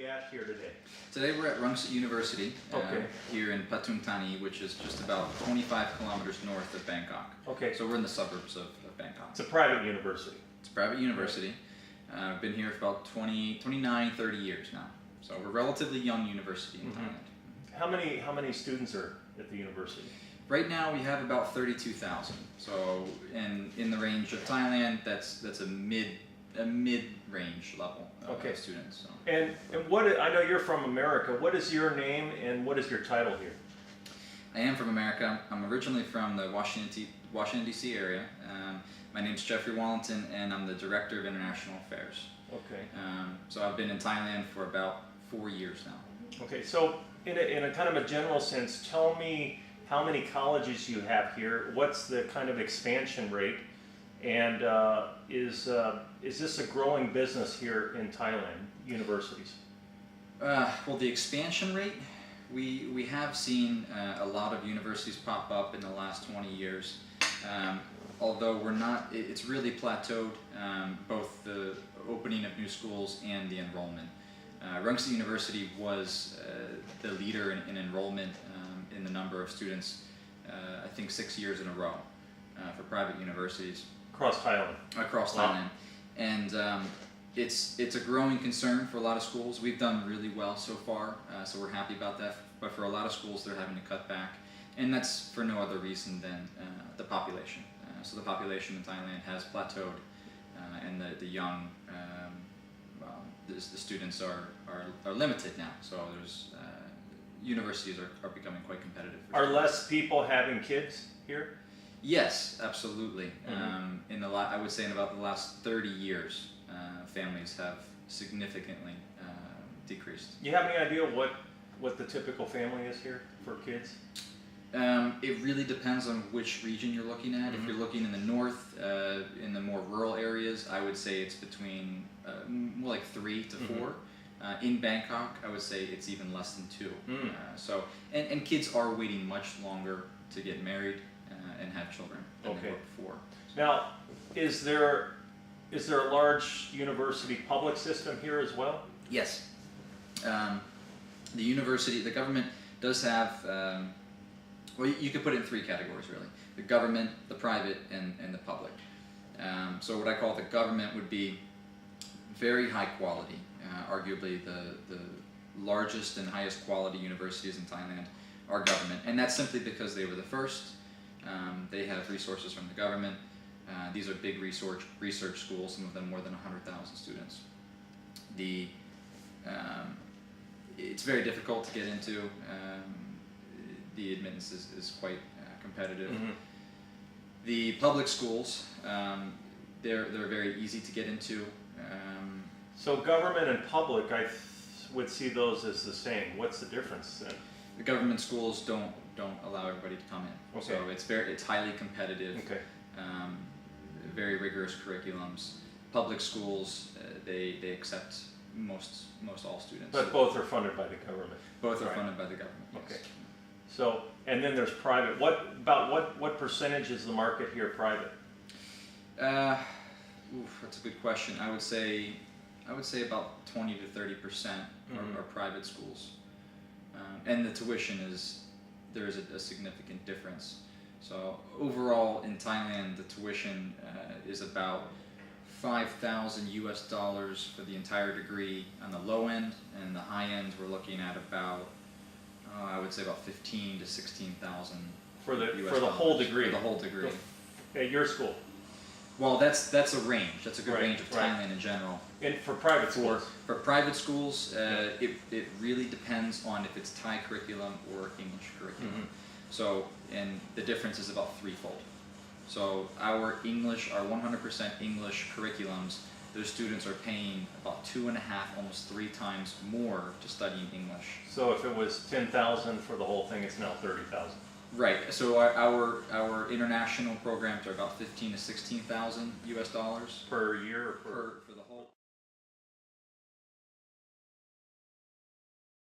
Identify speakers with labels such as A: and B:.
A: we at here today?
B: Today we're at Rangsit University
A: Okay.
B: here in Pathumthani, which is just about 25 kilometers north of Bangkok.
A: Okay.
B: So we're in the suburbs of Bangkok.
A: It's a private university.
B: It's a private university. I've been here for about 29, 30 years now. So we're a relatively young university in Thailand.
A: How many students are at the university?
B: Right now we have about 32,000. So in the range of Thailand, that's a mid-range level of students. So.
A: And what, I know you're from America. What is your name and what is your title here?
B: I am from America. I'm originally from the Washington D.C. area. My name's Jeffrey Wallington, and I'm the Director of International Affairs.
A: Okay.
B: So I've been in Thailand for about 4 years now.
A: Okay, so in a kind of a general sense, tell me how many colleges you have here. What's the kind of expansion rate? And is this a growing business here in Thailand, universities?
B: Well, the expansion rate, we have seen a lot of universities pop up in the last 20 years. Although we're not, it's really plateaued, both the opening of new schools and the enrollment. Rangsit University was the leader in enrollment in the number of students, I think 6 years in a row for private universities.
A: Across Thailand.
B: Across Thailand. And it's a growing concern for a lot of schools. We've done really well so far, so we're happy about that. But for a lot of schools, they're having to cut back. And that's for no other reason than the population. So the population in Thailand has plateaued, and the young, the students are limited now. So there's universities are becoming quite competitive.
A: Are less people having kids here?
B: Yes, absolutely. I would say in about the last 30 years, families have significantly decreased.
A: You have any idea what the typical family is here for kids?
B: It really depends on which region you're looking at. If you're looking in the north, in the more rural areas, I would say it's between more like 3 to 4. In Bangkok, I would say it's even less than 2. So, and kids are waiting much longer to get married and have children than they were before.
A: Now, is there a large university public system here as well?
B: Yes. The government does have. Well, you could put it in 3 categories, really. The government, the private, and the public. So what I call the government would be very high quality. Arguably the largest and highest quality universities in Thailand are government. And that's simply because they were the first. They have resources from the government. These are big research schools, some of them more than 100,000 students. It's very difficult to get into. The admittance is quite competitive. The public schools, they're very easy to get into.
A: So government and public, I would see those as the same. What's the difference then?
B: The government schools don't allow everybody to come in.
A: Okay.
B: So it's highly competitive.
A: Okay.
B: Very rigorous curriculums. Public schools, they accept most all students.
A: But both are funded by the government.
B: Both are funded by the government. Yes.
A: Okay. So, and then there's private. What percentage is the market here private?
B: That's a good question. I would say about 20 to 30% are private schools, and the tuition there is a significant difference. So overall in Thailand, the tuition is about $5,000 for the entire degree on the low end, and the high end we're looking at about I would say about 15 to 16,000
A: for the whole degree.
B: For the whole degree.
A: At your school.
B: Well, that's a range. That's a good range of Thailand in general.
A: And for private schools.
B: For private schools, it really depends on if it's Thai curriculum or English curriculum. So, and the difference is about threefold. So our 100% English curriculums, those students are paying about 2.5, almost 3 times more to study English.
A: So if it was 10,000 for the whole thing, it's now 30,000.
B: Right. So our international programs are about 15 to 16,000 US dollars
A: per year or per